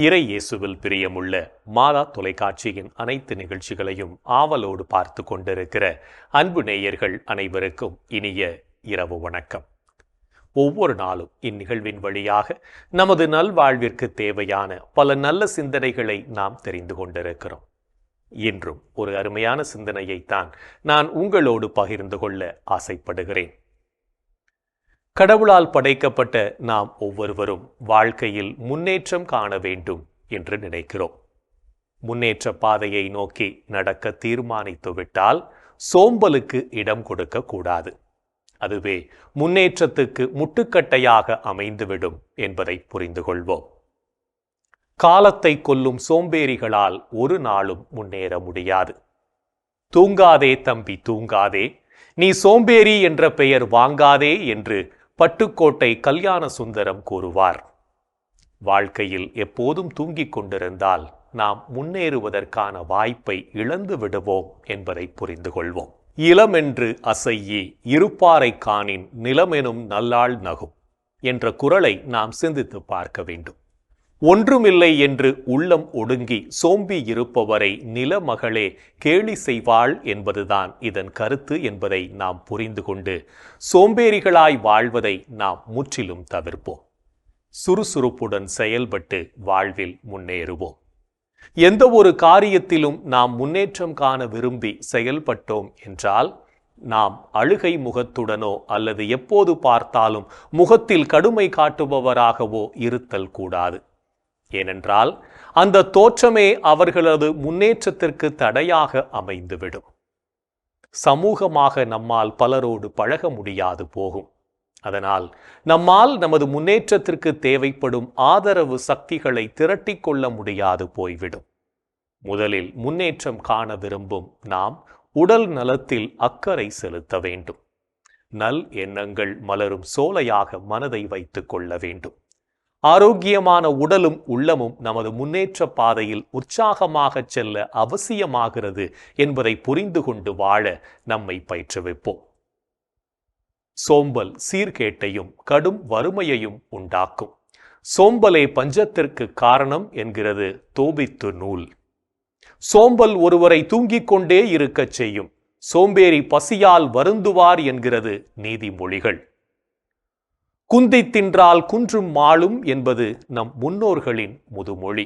இறை இயேசுவில் பிரியமுள்ள மாதா தொலைக்காட்சியின் அனைத்து நிகழ்ச்சிகளையும் ஆவலோடு பார்த்து கொண்டிருக்கிற அன்பு நேயர்கள் அனைவருக்கும் இனிய இரவு வணக்கம். ஒவ்வொரு நாளும் இந்நிகழ்வின் வழியாக நமது நல்வாழ்விற்கு தேவையான பல நல்ல சிந்தனைகளை நாம் தெரிந்து கொண்டிருக்கிறோம். இன்றும் ஒரு அருமையான சிந்தனையைத்தான் நான் உங்களோடு பகிர்ந்து கொள்ள ஆசைப்படுகிறேன். கடவுளால் படைக்கப்பட்ட நாம் ஒவ்வொருவரும் வாழ்க்கையில் முன்னேற்றம் காண வேண்டும் என்று நினைக்கிறோம். முன்னேற்ற பாதையை நோக்கி நடக்க தீர்மானித்துவிட்டால் சோம்பலுக்கு இடம் கொடுக்க கூடாது. அதுவே முன்னேற்றத்துக்கு முட்டுக்கட்டையாக அமைந்துவிடும் என்பதை புரிந்து கொள்வோம். காலத்தை கொல்லும் சோம்பேறிகளால் ஒரு நாளும் முன்னேற முடியாது. தூங்காதே தம்பி தூங்காதே, நீ சோம்பேறி என்ற பெயர் வாங்காதே என்று பட்டுக்கோட்டை கல்யாண சுந்தரம் கூறுவார். வாழ்க்கையில் எப்போதும் தூங்கிக் கொண்டிருந்தால் நாம் முன்னேறுவதற்கான வாய்ப்பை இழந்து விடுவோம் என்பதை புரிந்து கொள்வோம். இளமென்று அசையி இருப்பாரை காணின் நிலமெனும் நல்லாள் நகும் என்ற குறளை நாம் சிந்தித்து பார்க்க வேண்டும். ஒன்றுமில்லை என்று உள்ளம் ஒடுங்கி சோம்பி இருப்பவரை நிலமகளே கேலி செய்வாள் என்பதுதான் இதன் கருத்து என்பதை நாம் புரிந்து கொண்டு சோம்பேறிகளாய் வாழ்வதை நாம் முற்றிலும் தவிர்ப்போம். சுறுசுறுப்புடன் செயல்பட்டு வாழ்வில் முன்னேறுவோம். எந்த ஒரு காரியத்திலும் நாம் முன்னேற்றம் காண விரும்பி செயல்பட்டோம் என்றால் நாம் அழுகை முகத்துடனோ அல்லது எப்போது பார்த்தாலும் முகத்தில் கடுமை காட்டுபவராகவோ இருத்தல் கூடாது. ஏனென்றால் அந்த தோற்றமே அவர்களது முன்னேற்றத்திற்கு தடையாக அமைந்துவிடும். சமூகமாக நம்மால் பலரோடு பழக முடியாது போகும். அதனால் நம்மால் நமது முன்னேற்றத்திற்கு தேவைப்படும் ஆதரவு சக்திகளை திரட்டிக் கொள்ள முடியாது போய்விடும். முதலில் முன்னேற்றம் காண விரும்பும் நாம் உடல் நலத்தில் அக்கறை செலுத்த வேண்டும். நல் எண்ணங்கள் மலரும் சோலையாக மனதை வைத்துக் கொள்ள வேண்டும். ஆரோக்கியமான உடலும் உள்ளமும் நமது முன்னேற்ற பாதையில் உற்சாகமாக செல்ல அவசியமாகிறது என்பதை புரிந்து கொண்டு வாழ நம்மை பயிற்றுவிப்போம். சோம்பல் சீர்கேட்டையும் கடும் வறுமையையும் உண்டாக்கும். சோம்பலே பஞ்சத்திற்கு காரணம் என்கிறது தோபித்து நூல். சோம்பல் ஒருவரை தூங்கிக் கொண்டே இருக்கச் செய்யும். சோம்பேறி பசியால் வருந்துவார் என்கிறது நீதிமொழிகள். குந்தி தின்றால் குன்றும் மாளும் என்பது நம் முன்னோர்களின் முதுமொழி.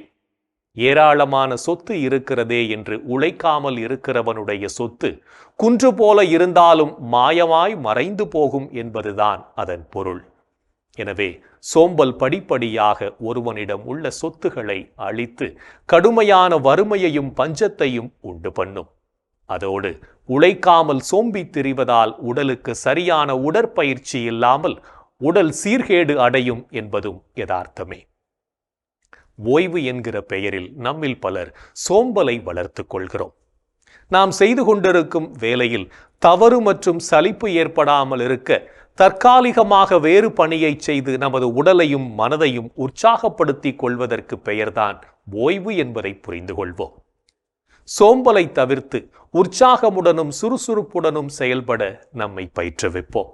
ஏராளமான சொத்து இருக்கிறதே என்று உழைக்காமல் இருக்கிறவனுடைய சொத்து குன்று போல இருந்தாலும் மாயமாய் மறைந்து போகும் என்பதுதான் அதன் பொருள். எனவே சோம்பல் படிப்படியாக ஒருவனிடம் உள்ள சொத்துக்களை அழித்து கடுமையான வறுமையையும் பஞ்சத்தையும் உண்டு பண்ணும். அதோடு உழைக்காமல் சோம்பி திரிவதால் உடலுக்கு சரியான உடற்பயிற்சி இல்லாமல் உடல் சீர்கேடு அடையும் என்பதும் யதார்த்தமே. ஓய்வு என்கிற பெயரில் நம்மில் பலர் சோம்பலை வளர்த்து கொள்கிறோம். நாம் செய்து கொண்டிருக்கும் வேளையில் தவறு மற்றும் சலிப்பு ஏற்படாமல் இருக்க தற்காலிகமாக வேறு பணியை செய்து நமது உடலையும் மனதையும் உற்சாகப்படுத்திக் கொள்வதற்கு பெயர்தான் ஓய்வு என்பதை புரிந்து கொள்வோம். சோம்பலை தவிர்த்து உற்சாகமுடனும் சுறுசுறுப்புடனும் செயல்பட நம்மை பயிற்றுவிப்போம்.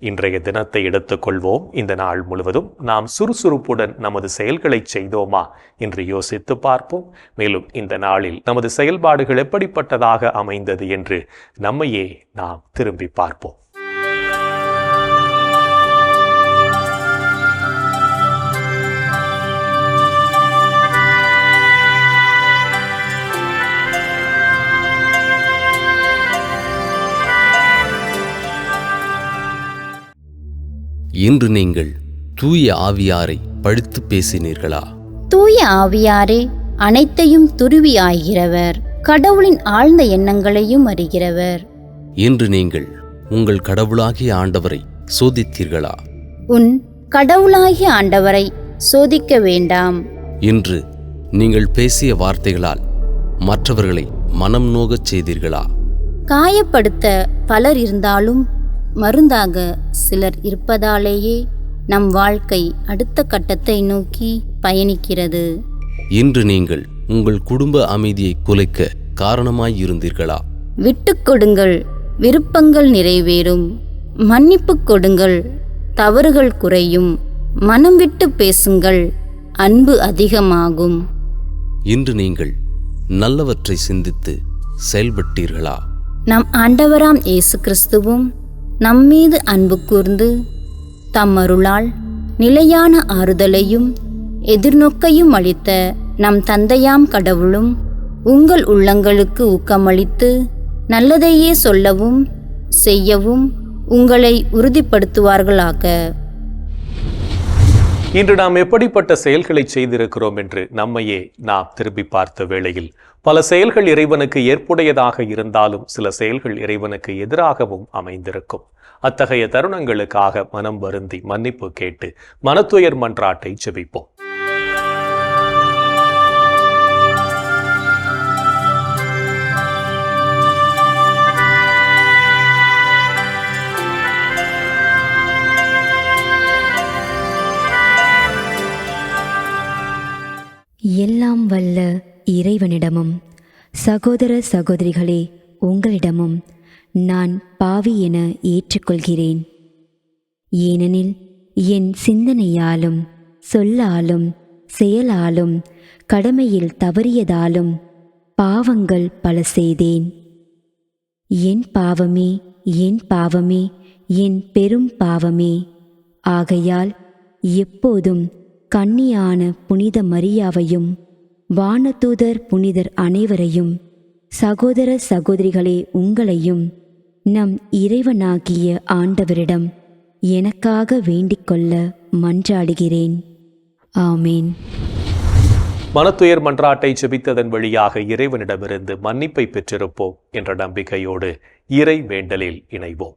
இன்றைய தினத்தை எடுத்துக்கொள்வோம். இந்த நாள் முழுவதும் நாம் சுறுசுறுப்புடன் நமது செயல்களை செய்தோமா என்று யோசித்து பார்ப்போம். மேலும் இந்த நாளில் நமது செயல்பாடுகள் எப்படிப்பட்டதாக அமைந்தது என்று நம்மையே நாம் திரும்பி பார்ப்போம். இன்று நீங்கள் தூய ஆவியாரை பழித்து பேசினீர்களா? தூய ஆவியாரே அனைத்தையும் துருவி ஆகிறவர், கடவுளின் ஆழ்ந்த எண்ணங்களையும் அறிகிறவர். இன்று நீங்கள் உங்கள் கடவுளாகிய ஆண்டவரை சோதித்தீர்களா? உன் கடவுளாகிய ஆண்டவரை சோதிக்க வேண்டாம். இன்று நீங்கள் பேசிய வார்த்தைகளால் மற்றவர்களை மனம் நோகச் செய்தீர்களா? காயப்படுத்த பலர் இருந்தாலும் மருந்தாக சிலர் இருப்பதாலேயே நம் வாழ்க்கை அடுத்த கட்டத்தை நோக்கி பயணிக்கிறது. இன்று நீங்கள் உங்கள் குடும்ப அமைதியை குலைக்க காரணமாயிருந்தீர்களா? விட்டுக் கொடுங்கள், விருப்பங்கள் நிறைவேறும். மன்னிப்பு கொடுங்கள், தவறுகள் குறையும். மனம் விட்டு பேசுங்கள், அன்பு அதிகமாகும். இன்று நீங்கள் நல்லவற்றை சிந்தித்து செயல்பட்டீர்களா? நம் ஆண்டவராம் இயேசு கிறிஸ்துவும் நம்மீது அன்பு கூர்ந்து தம் அருளால் நிலையான ஆறுதலையும் எதிர்நோக்கையும் அளித்த நம் தந்தையாம் கடவுளும் உங்கள் உள்ளங்களுக்கு ஊக்கமளித்து நல்லதையே சொல்லவும் செய்யவும் உங்களை உறுதிப்படுத்துவார்களாக. இன்று நாம் எப்படிப்பட்ட செயல்களை செய்திருக்கிறோம் என்று நம்மையே நாம் திரும்பி பார்த்த வேளையில் பல செயல்கள் இறைவனுக்கு ஏற்புடையதாக இருந்தாலும் சில செயல்கள் இறைவனுக்கு எதிராகவும் அமைந்திருக்கும். அத்தகைய தருணங்களுக்காக மனம் வருந்தி மன்னிப்பு கேட்டு மனத்துயர் மன்றாட்டை ஜெபிப்போம். எல்லாம் வல்ல இறைவனிடமும் சகோதர சகோதரிகளே உங்களிடமும் நான் பாவி என ஏற்றுக்கொள்கிறேன். ஏனெனில் என் சிந்தனையாலும் சொல்லாலும் செயலாலும் கடமையில் தவறியதாலும் பாவங்கள் பல செய்தேன். என் பாவமே, என் பாவமே, என் பெரும் பாவமே. ஆகையால் எப்போதும் கன்னியான புனித மரியாவையும் வானதூதர் புனிதர் அனைவரையும் சகோதர சகோதரிகளே உங்களையும் நம் இறைவனாகிய ஆண்டவரிடம் எனக்காக வேண்டிக்கொள்ள மன்றாடுகிறேன். ஆமேன். மனத்துயர் மன்றாட்டை ஜெபித்ததன் வழியாக இறைவனிடமிருந்து மன்னிப்பை பெற்றிருப்போம் என்ற நம்பிக்கையோடு இறை வேண்டலில் இணைவோம்.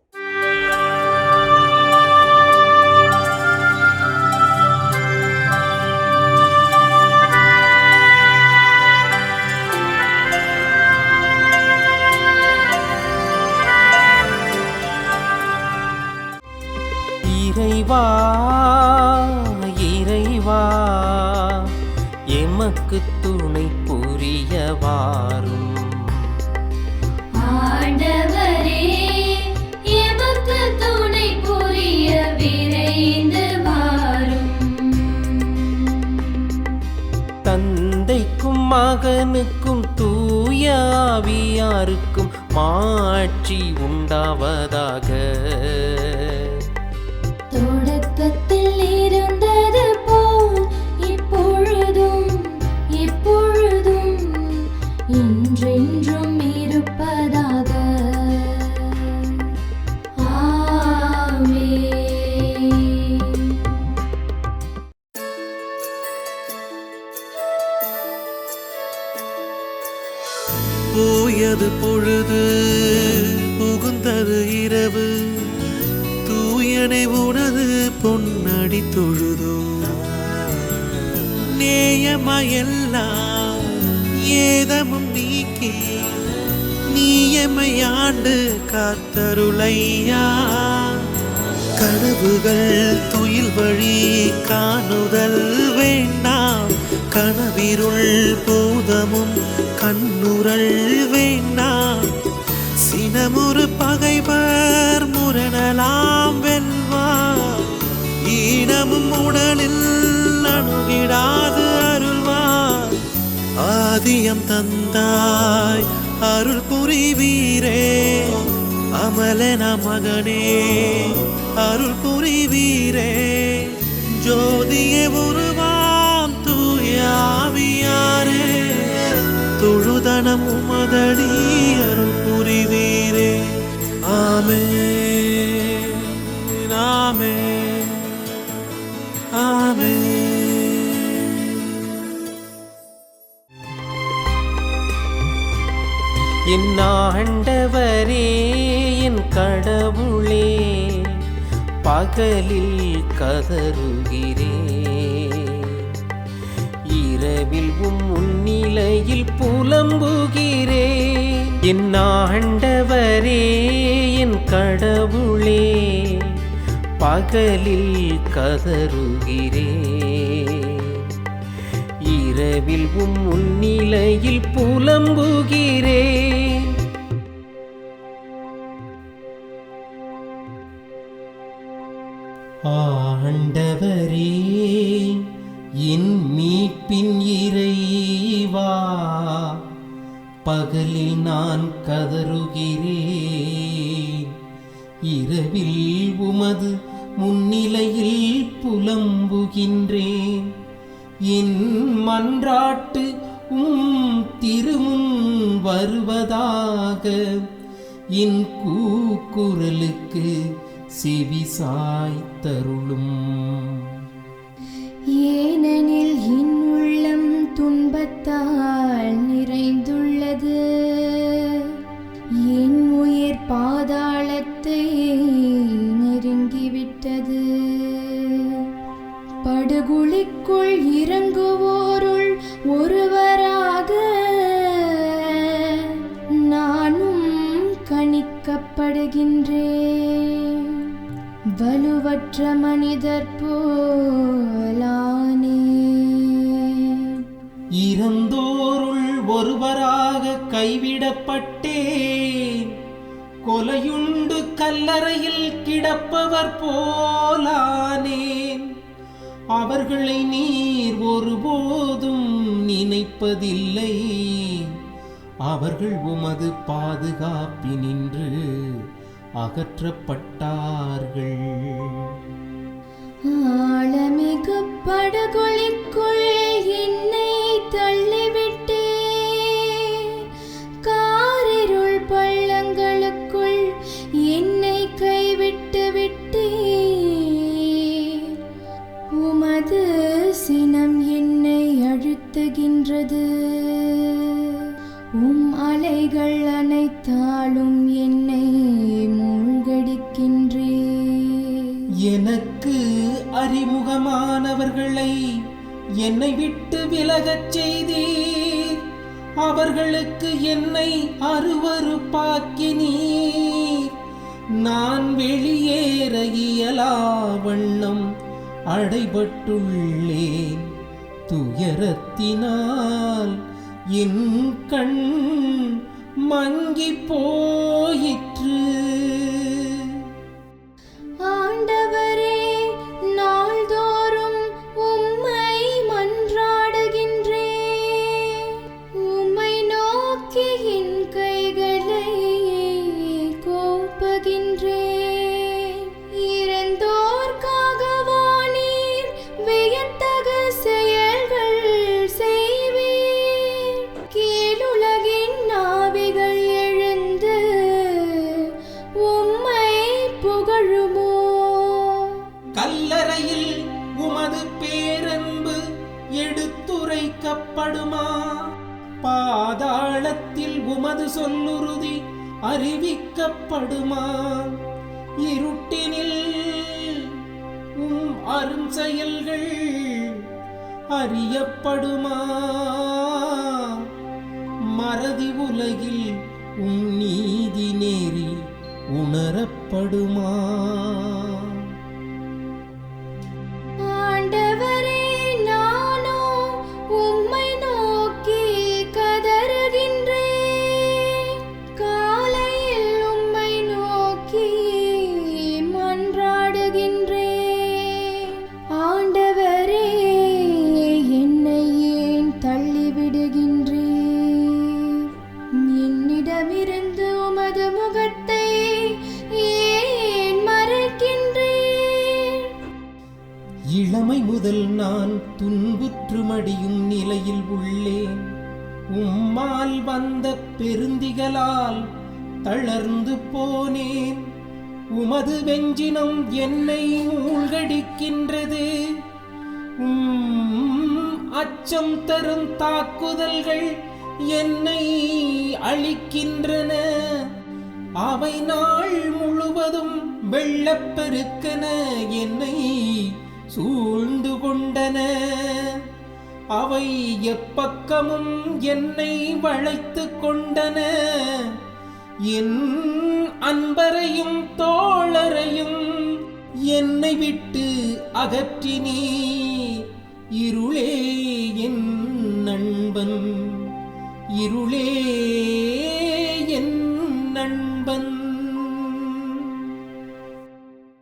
இறைவா இறைவா எமக்கு துணை புரிய வாரும். ஆண்டவரே எமக்கு துணை புரிய விரைந்து வாரும். தந்தைக்கும் மகனுக்கும் தூய ஆவியாருக்கும் மாட்சி உண்டாவதாக. தொடக்கத்தில் இருந்தது போல் இப்பொழுதும் எப்பொழுதும் என்றென்றும் இருப்பதாக. ஆமென். போயது பொழுது புகுந்தது இரவு, தூயனை உனது பொன்னடி தொழுதோ. நேயமையெல்லாம் ஏதமும் நீக்கி நீயமையாண்டு காத்தருளையா. கனவுகள் துயில் வழி காணுதல் வேண்டாம், கனவிருள் பூதமும் கண்ணுரல் வேண்டாம். சினமுறு பகைவர் முரணலாம் வெல்வார், ஈனமும் உடலில் அணுகிடாது அருள்வார். ஆதியம் தந்தாய் அருள் புரிவீரே, அமலன மகனே அருள் புரிவீரே. ஜோதியே உருவாம் தூயாவியாரே, தொழுதனம் உமதடி அருள் புரிவீரே. ஆமென் ஆமென் ஆமென். என் ஆண்டவரே என் கடவுளே, பகலில் கதறுகிறேன், இரவில் முன்னிலையில் புலம்புகிறேன். என் ஆண்டவரே என் கடவுளே, பகலில் கதறுகிறேன், இரவில் முன்னிலையில் புலம்புகிறேன். ஆண்டவரே என் இறைவா, பகலில் நான் கதறுகிறேன், இரவில் உமது முன்னிலையில் புலம்புகின்றேன். என் மன்றாட்டு திருமுன் வருவதாக, என் கூக்குரலுக்கு செவி சாய்த்தருளும். ஏனெனில் என் உள்ளம் துன்பத்தால் நிறைந்துள்ளது, என் உயிர் பாதாளத்தை நெருங்கிவிட்டது. படுகுழிக்குள் இறங்குவோருள் ஒருவராக நானும் கணிக்கப்படுகின்றேன். வலுவற்ற மனிதர் போலானே. இறந்தோருள் ஒருவராக கைவிடப்பட்டேன், கொலையுண்டு கல்லறையில் கிடப்பவர் போலானேன். அவர்களை நீர் ஒருபோதும் நினைப்பதில்லை, அவர்கள் உமது பாதுகாப்பினின்று அகற்றப்பட்டார்கள். ஆழமிகு படுகொலிக்குள் என்னை தள்ளிவிட்டே, காரிருள் பள்ளங்களுக்குள் என்னை கைவிட்டு விட்டே. உமது சினம் என்னை அழுத்துகின்றது, அலைகள் அனைத்தாலும் என்னை மூழ்கடிக்கின்றே. எனக்கு அறிமுகமானவர்களை என்னை விட்டு விலகச் செய்தீர், அவர்களுக்கு என்னை அருவருப்பாக்கினீர். நான் வெளியேற இயலா வண்ணம் அடைபட்டுள்ளேன், துயரத்தினால் என் கண் மங்கி போயிற்று. ஆண்டவரே, நாள்தோறும் உம்மை மன்றாடுகின்றேன், உம்மை நோக்கி என் கைகளை கோப்புகின்றேன். இறந்தோர்க்காகவா நீர் வியத்தக செயல்கள் செய்வீர்? கீழுலகின் நாவிகள் எழுந்து உம்மை புகழுமோ? கல்லறையில் உமது பேரன்பு எடுத்துரைக்கப்படுமா? பாதாளத்தில் உமது சொல்லுறுதி அறிவிக்கப்படுமா? இருட்டினில் அரும் செயல்கள் அறியப்படுமா? மறதி உலகில் நீதி நேரி உணரப்படுமா? ஆண்டவரே, நானோ உம்மை நோக்கி கதறுகின்றேன், காலையில் உம்மை நோக்கி மன்றாடுகின்றேன். ஆண்டவரே, என்னை ஏன் தள்ளிவிடுகின்றீர்? என்னிடமிருந்து உமது முகத்தை ஏன் மறைக்கின்றீர்? இளமை முதல் நான் துன்புற்று மடியும் நிலையில் உள்ளேன், உம்மால் வந்த பெருந்திகளால் தளர்ந்து போனேன். உமது வெஞ்சினம் என்னை மூழ்கடிக்கின்றது, அச்சம் தரும் தாக்குதல்கள் என்னை அழிக்கின்றன. அவை நாள் முழுவதும் வெள்ளப்பெருக்கென என்னை சூழ்ந்து கொண்டன. அவை எப்பக்கமும் என்னை வளைத்து கொண்டன. என் அன்பரையும் தோழரையும் என்னை விட்டு அகற்றினீ. இருளே என் நண்பன், இருளே என் நண்பன்.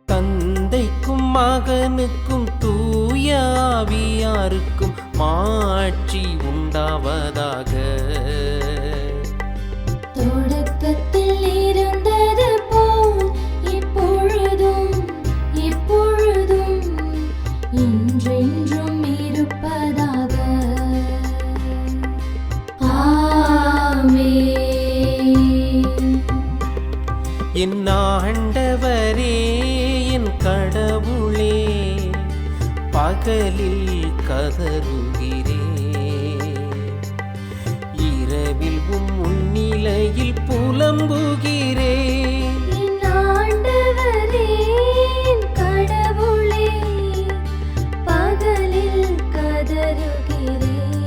தந்தைக்கும் மகனுக்கும் தூய ஆவியாருக்கும் மாட்சி உண்டாவதாக. உண்டாவதாக. தொடக்கத்தில் இருந்தது போல் இப்பொழுதும் எப்பொழுதும் என்றென்றும் இருப்பதாக. ஆமென். என் ஆண்டவரே, என் கடவுளே, பகலில் கதறுகிறேன், இரவில் முன்னிலையில் புலம்புகிறேன். என் ஆண்டவரே, என் கடவுளே, பகலில் கதறுகிறேன்,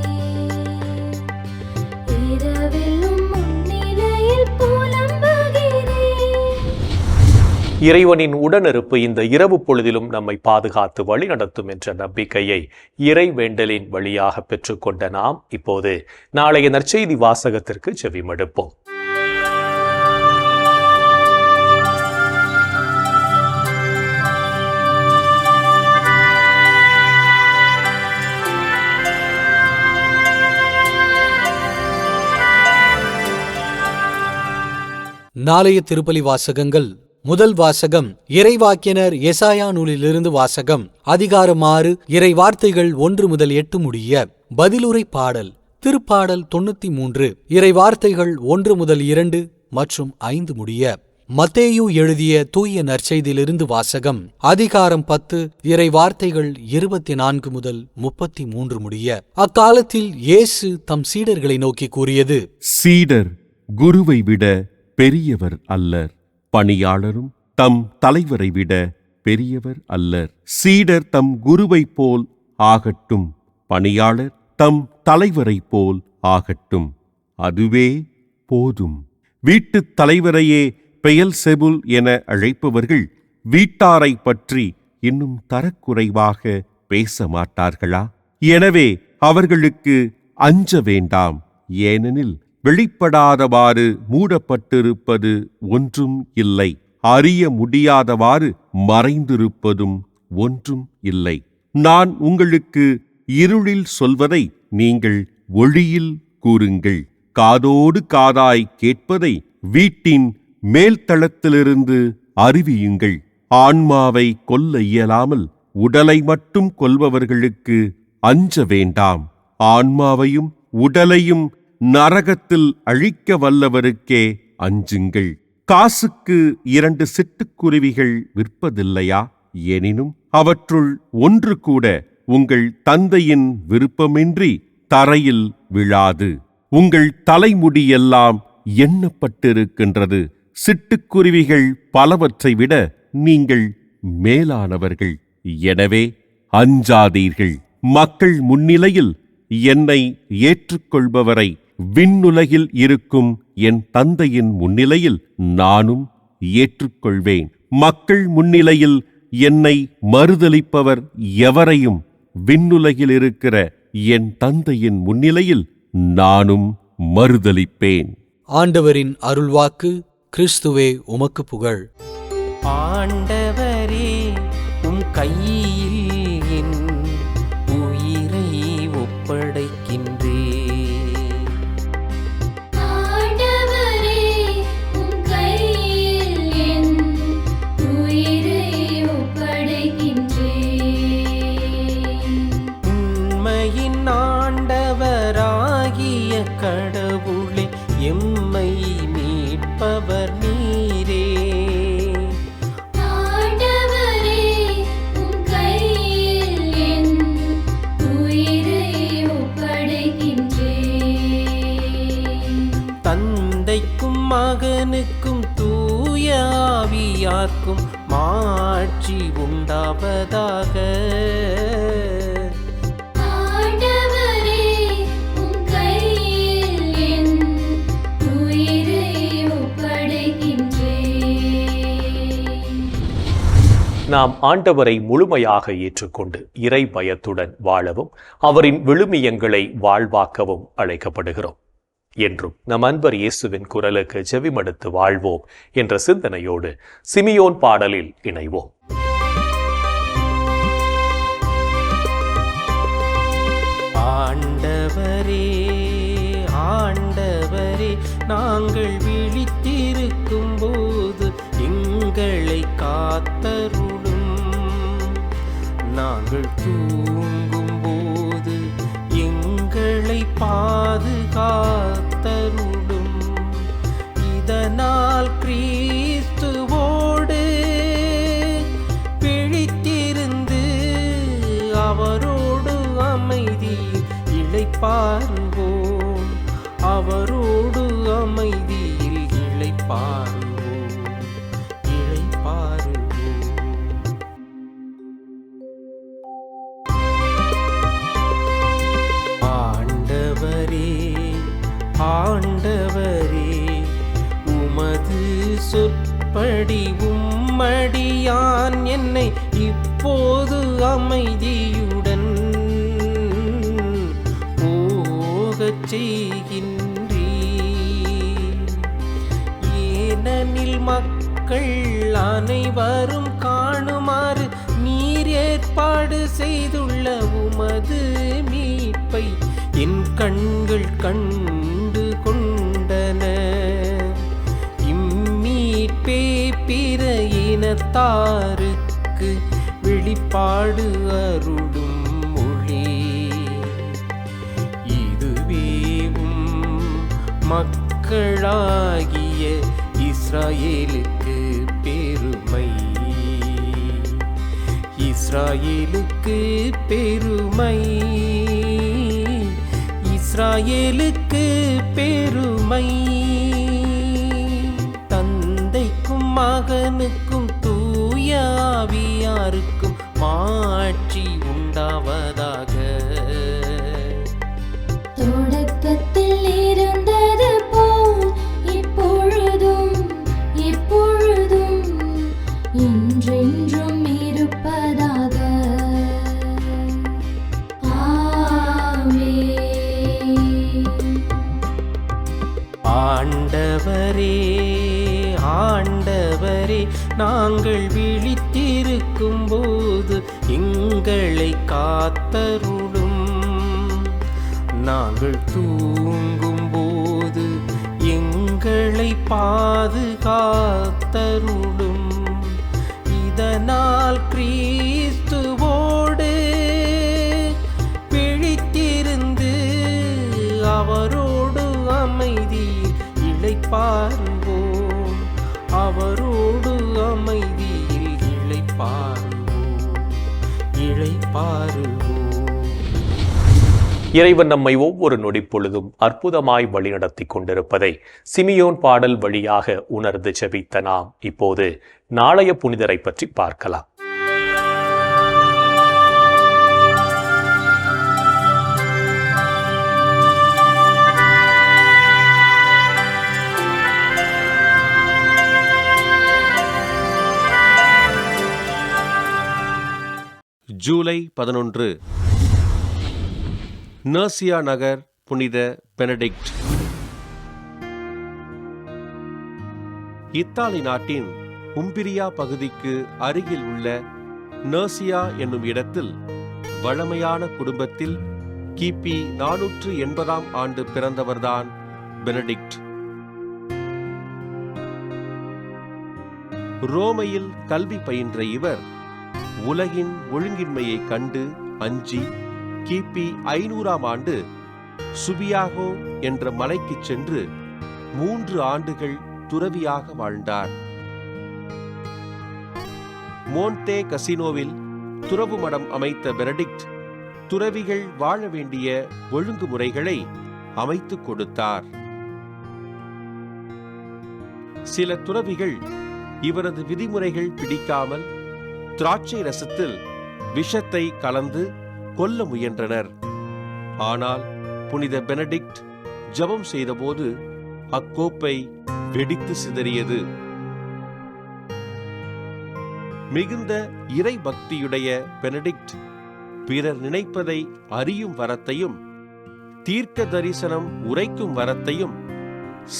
இரவிலும் முன்னிலையில் புலம்புகிறேன். இறைவனின் உடனிருப்பு இந்த இரவு பொழுதிலும் நம்மை பாதுகாத்து வழிநடத்தும் என்ற நம்பிக்கையை இறைவேண்டலின் வழியாக பெற்றுக்கொண்ட நாம் இப்போது நாளைய நற்செய்தி வாசகத்திற்கு செவிமடுப்போம். நாளைய திருப்பலி வாசகங்கள். முதல் வாசகம் இறைவாக்கினர் எசாயா நூலிலிருந்து வாசகம். அதிகாரம் 6, இறை வார்த்தைகள் 1 முதல் 8 முடிய. பதிலுரை பாடல். திருப்பாடல் 93, இறை வார்த்தைகள் 1 முதல் 2 மற்றும் 5 முடிய. மத்தேயு எழுதிய தூய நற்செய்தியிலிருந்து வாசகம். அதிகாரம் 10, இறை வார்த்தைகள் 24 முதல் 33 முடிய. அக்காலத்தில் இயேசு தம் சீடர்களை நோக்கி கூறியது: சீடர் குருவை விட பெரியவர் அல்லர், பணியாளரும் தம் தலைவரை விட பெரியவர் அல்லர். சீடர் தம் குருவைப் போல் ஆகட்டும், பணியாளர் தம் தலைவரைப் போல் ஆகட்டும். அதுவே போதும். வீட்டுத் தலைவரையே பெயல்செபுல் என அழைப்பவர்கள் வீட்டாரை பற்றி இன்னும் தரக்குறைவாக பேச மாட்டார்களா? எனவே அவர்களுக்கு அஞ்ச வேண்டாம். ஏனெனில் வெளிப்படாதவாறு மூடப்பட்டிருப்பது ஒன்றும் இல்லை, அறிய முடியாதவாறு மறைந்திருப்பதும் ஒன்றும் இல்லை. நான் உங்களுக்கு இருளில் சொல்வதை நீங்கள் ஒளியில் கூறுங்கள். காதோடு காதாய் கேட்பதை வீட்டின் மேல்தளத்திலிருந்து அறிவியுங்கள். ஆன்மாவை கொல்ல இயலாமல் உடலை மட்டும் கொல்பவர்களுக்கு அஞ்ச வேண்டாம். ஆன்மாவையும் உடலையும் நரகத்தில் அழிக்க வல்லவருக்கே அஞ்சுங்கள். காசுக்கு 2 சிட்டுக்குருவிகள் விற்பதில்லையா? எனினும் அவற்றுள் ஒன்று கூட உங்கள் தந்தையின் விருப்பமின்றி தரையில் விழாது. உங்கள் தலைமுடியெல்லாம் எண்ணப்பட்டிருக்கின்றது. சிட்டுக்குருவிகள் பலவற்றை விட நீங்கள் மேலானவர்கள். எனவே அஞ்சாதீர்கள். மக்கள் முன்னிலையில் என்னை ஏற்றுக்கொள்பவரை விண்ணுலகில் இருக்கும் என் தந்தையின் முன்னிலையில் நானும் ஏற்றுக்கொள்வேன். மக்கள் முன்னிலையில் என்னை மறுதலிப்பவர் எவரையும் விண்ணுலகில் இருக்கிற என் தந்தையின் முன்னிலையில் நானும் மறுதலிப்பேன். ஆண்டவரின் அருள்வாக்கு. கிறிஸ்துவே உமக்கு புகழ். ஆண்டவரே, உம் கையில் என் உயிரை ஒப்படைக்கின்றேன். ஆண்டவரே, உம் கையில் என் உயிரை ஒப்படைக்கின்றேன். உண்மையின் ஆண்டவராகிய கடவுளே, எம்மை மீட்பவர் நீரே. ஆண்டவரே, உம் கையில் என் உயிரை ஒப்படைக்கின்றேன். தந்தைக்கும் மகனுக்கும் தூய ஆவியார்க்கும் மாட்சி உண்டாவதாக. ஆண்டவரே, உம் கையில் என் உயிரை ஒப்படைக்கின்றேன். நாம் ஆண்டவரை முழுமையாக ஏற்றுக்கொண்டு இறை பயத்துடன் வாழவும் அவரின் விழுமியங்களை வாழ்வாக்கவும் அழைக்கப்படுகிறோம். என்றும் நம் அன்பர் இயேசுவின் குரலுக்கு செவிமடுத்து வாழ்வோம் என்ற சிந்தனையோடு சிமியோன் பாடலில் இணைவோம். ஆண்டவரே, நாங்கள் விழித்திருக்கும் போது எங்களை காத்தருளும். நாங்கள் தூங்கும் போது எங்களை பாதுகாத்தருளும். இதனால் கிறிஸ்துவோடு பிழித்திருந்து அவரோடு அமைதியில் இளைப்பாறுவோம். அவரோடு அமைதியில் இளைப்பாறுவோம். ஆண்டவரே, ஆண்டவரே, உமது சொற்படி உம்மடியான் என்னை இப்போது அமைதியுடன் போகச் செய்கின்றீர். ஏனெனில் மக்கள் அனைவரும் காணுமாறு நீர் ஏற்பாடு செய்துள்ள உமது மீட்பை என் கண்கள் கண்டு கொண்டன. இம்மீட்பே பிற இனத்தாருக்கு வெளிப்பாடு அருளும் மொழி. இதுவேவும் மக்களாகிய இஸ்ராயேலுக்கு பெருமை. இஸ்ராயேலுக்கு பெருமை. இஸ்ராயேலுக்கு பெருமை. தந்தைக்கும் மகனுக்கும் தூய ஆவியாருக்கும் மாட்சி உண்டாவதாக. தொடக்கத்தில் இருந்தது போல் இப்பொழுதும் எப்பொழுதும் என்றென்றும் இருப்பதாக. ஆண்டவரே, ஆண்டவரே, நாங்கள் விழித்திருக்கும் போது எங்களை காத்தருளும். நாங்கள் தூங்கும் போது எங்களை பாதுகாத்தருளும். இதனால் கிறிஸ்துவோடு பிழித்திருந்து அவரோடு அமைதியில் இளைப்பாறுவோம். அவரோடு அமைதியில் இளைப்பாறுவோம். இறைவன் நம்மை ஒவ்வொரு நொடிப்பொழுதும் அற்புதமாய் வழிநடத்தி கொண்டிருப்பதை சிமியோன் பாடல் வழியாக உணர்ந்து ஜெபித்த நாம் இப்போது நாளைய புனிதரை பற்றி பார்க்கலாம். ஜூலை 11 நர்சியா நகர் புனித பெனடிக்ட். இத்தாலி நாட்டின் உம்பிரியா பகுதிக்கு அருகில் உள்ள நர்சியா என்னும் இடத்தில் வழமையான குடும்பத்தில் கிபி 480ஆம் ஆண்டு பிறந்தவர்தான் பெனடிக்ட். ரோமையில் கல்வி பயின்ற இவர் உலகின் ஒழுங்கின்மையை கண்டு அஞ்சி கிபி 500ஆம் ஆண்டு சுபியாகோ என்ற மலைக்கு சென்று 3 ஆண்டுகள் துறவியாக வாழ்ந்தார். மோன்டே கசினோவில் துறவு மடம் அமைத்த பெனடிக்ட் துறவிகள் வாழ வேண்டிய ஒழுங்குமுறைகளை அமைத்துக் கொடுத்தார். சில துறவிகள் இவரது விதிமுறைகள் பிடிக்காமல் திராட்சை ரசத்தில் விஷத்தை கலந்து கொல்ல முயன்றனர். ஆனால் புனித பெனடிக்ட் ஜெபம் செய்தபோது அக்கோப்பை வெடித்து சிதறியது. மிகுந்த இறை பக்தியுடைய பெனடிக்ட் பிறர் நினைப்பதை அறியும் வரத்தையும் தீர்க்க தரிசனம் உரைக்கும் வரத்தையும்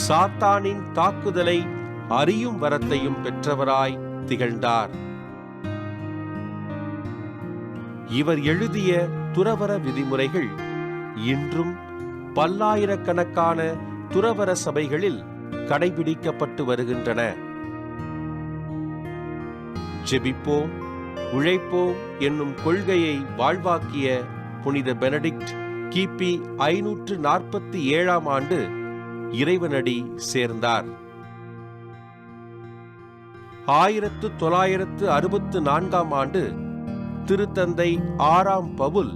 சாத்தானின் தாக்குதலை அறியும் வரத்தையும் பெற்றவராய் திகழ்ந்தார். இவர் எழுதிய துறவற விதிமுறைகள் இன்றும் பல்லாயிரக்கணக்கான துறவற சபைகளில் கடைபிடிக்கப்பட்டு வருகின்றன. ஜெபிப்போம், உழைப்போம் என்னும் கொள்கையை வாழ்வாக்கிய புனித பெனடிக்ட் கிபி 547 ஆண்டு இறைவனடி சேர்ந்தார். 1964 ஆண்டு திருத்தந்தை 6ஆம் பவுல்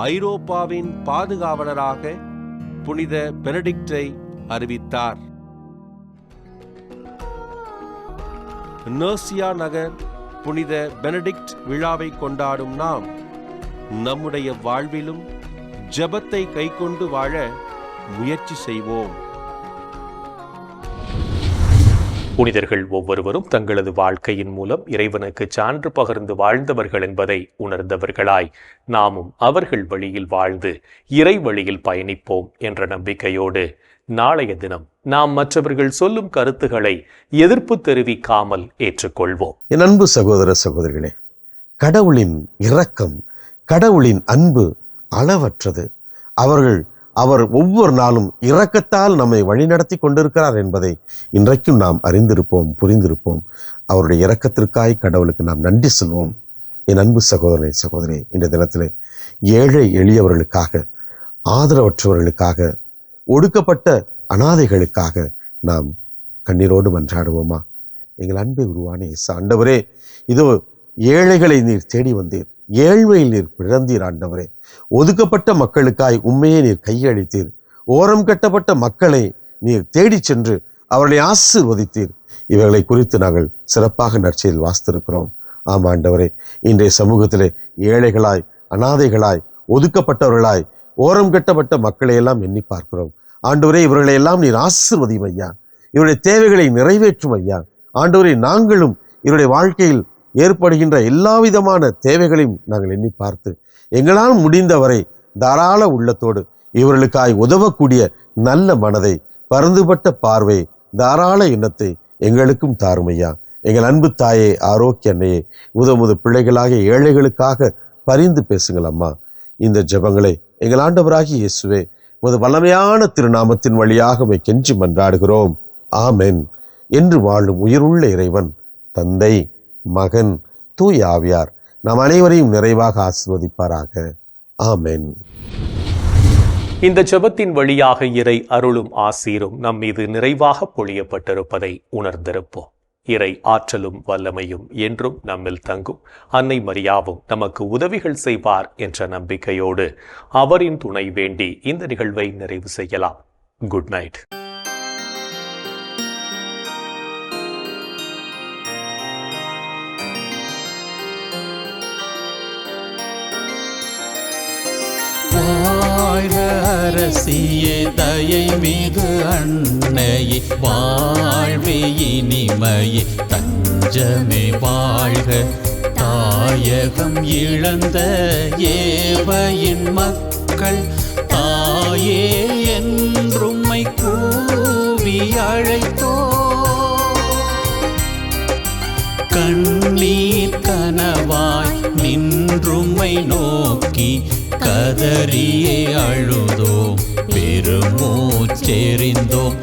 ஐரோப்பாவின் பாதுகாவலராக புனித பெனடிக்டை அறிவித்தார். நர்சியா நகர் புனித பெனடிக்ட் விழாவை கொண்டாடும் நாம் நம்முடைய வாழ்விலும் ஜெபத்தை கைக்கொண்டு வாழ முயற்சி செய்வோம். புனிதர்கள் ஒவ்வொருவரும் தங்களது வாழ்க்கையின் மூலம் இறைவனுக்கு சான்று பகிர்ந்து வாழ்ந்தவர்கள் என்பதை உணர்ந்தவர்களாய் நாமும் அவர்கள் வழியில் வாழ்ந்து இறை வழியில் பயணிப்போம் என்ற நம்பிக்கையோடு நாளைய தினம் நாம் மற்றவர்கள் சொல்லும் கருத்துக்களை எதிர்ப்பு தெரிவிக்காமல் ஏற்றுக்கொள்வோம். என் அன்பு சகோதர சகோதரிகளே, கடவுளின் இரக்கம், கடவுளின் அன்பு அளவற்றது. அவர் ஒவ்வொரு நாளும் இரக்கத்தால் நம்மை வழிநடத்தி கொண்டிருக்கிறார் என்பதை இன்றைக்கும் நாம் அறிந்திருப்போம், புரிந்திருப்போம். அவருடைய இரக்கத்திற்காய் கடவுளுக்கு நாம் நன்றி சொல்வோம். என் அன்பு சகோதரனை சகோதரி, இந்த தினத்திலே ஏழை எளியவர்களுக்காக, ஆதரவற்றவர்களுக்காக, ஒடுக்கப்பட்ட அனாதைகளுக்காக நாம் கண்ணீரோடு மன்றாடுவோமா? எங்கள் அன்பை உருவான இயேசு ஆண்டவரே, இதோ ஏழைகளை நீர் தேடி வந்தீர், ஏழ்மையில் நீர் பிறந்தீர் ஆண்டவரே. ஒதுக்கப்பட்ட மக்களுக்காய் உண்மையை நீர் கையளித்தீர். ஓரம் கட்டப்பட்ட மக்களை நீர் தேடி சென்று அவர்களை ஆசீர்வதித்தீர். இவர்களை குறித்து நாங்கள் சிறப்பாக நற்செய்தியில் வாசித்திருக்கிறோம். ஆம் ஆண்டவரே, இன்றைய சமூகத்திலே ஏழைகளாய், அனாதைகளாய், ஒதுக்கப்பட்டவர்களாய், ஓரம் கட்டப்பட்ட மக்களை எல்லாம் எண்ணி பார்க்கிறோம். ஆண்டவரே, இவர்களை எல்லாம் நீர் ஆசீர்வதியும் ஐயா. இவருடைய தேவைகளை நிறைவேற்றும் ஐயா. ஆண்டவரே, நாங்களும் இவருடைய வாழ்க்கையில் ஏற்படுகின்ற எல்லா விதமான தேவைகளையும் நாங்கள் எண்ணி பார்த்து எங்களால் முடிந்தவரை தாராள உள்ளத்தோடு இவர்களுக்காய் உதவக்கூடிய நல்ல மனதை, பரந்துபட்ட பார்வை, தாராள எண்ணத்தை எங்களுக்கும் தாருமையா. எங்கள் அன்பு தாயே, ஆரோக்கிய அன்னையே, முத பிள்ளைகளாகிய ஏழைகளுக்காக பரிந்து பேசுங்கள் அம்மா. இந்த ஜெபங்களை எங்கள் ஆண்டவராகிய இயேசுவே உமது வல்லமையான திருநாமத்தின் வழியாக உம்மை கெஞ்சி மன்றாடுகிறோம். ஆமென். என்று வாழும் உயிருள்ள இறைவன் தந்தை, மகன், தூய ஆவியார் நாம் அனைவரையும் நிறைவாக ஆசீர்வதிப்பாராக. ஆமென். இந்த ஜெபத்தின் வழியாக இறை அருளும் ஆசீரும் நம் மீது நிறைவாக பொழியப்பட்டிருப்பதை உணர்ந்திருப்போம். இறை ஆற்றலும் வல்லமையும் என்றும் நம்மில் தங்கும். அன்னை மரியாவும் நமக்கு உதவிகள் செய்வார் என்ற நம்பிக்கையோடு அவரின் துணை வேண்டி இந்த நிகழ்வை நிறைவு செய்யலாம். Good night. வாழ்க அரசியே, தயை மிகு அன்னையே, வாழ்வே இனிமையே, தஞ்சமே வாழ்க. தாயகம் இழந்த ஏவையின் மக்கள் தாயே என்றும்மை கூவி அழைத்தோ. கண்ணீர் கனவாய் நின்றும்மை நோக்கி கதறியே அழுதோம், பெருமூச்செறிந்தோம்.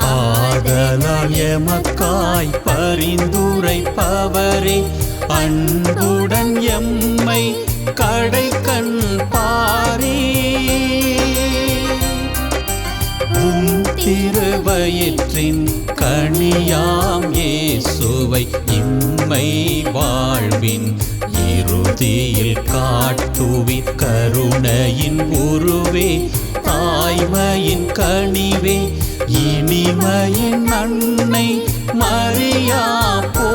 ஆதலால் எமக்காய் பரிந்துரைப்பவரே, அன்புடன் எம்மை கடைக்கண் பாரே. திருவயிற்றின் கனியாம் இயேசுவை இம்மை வாழ்வின் இறுதியில் காட்டுவி. கருணையின் உருவே, தாய்மையின் கனிவே, இனிமையின் அன்னை மரியா போ.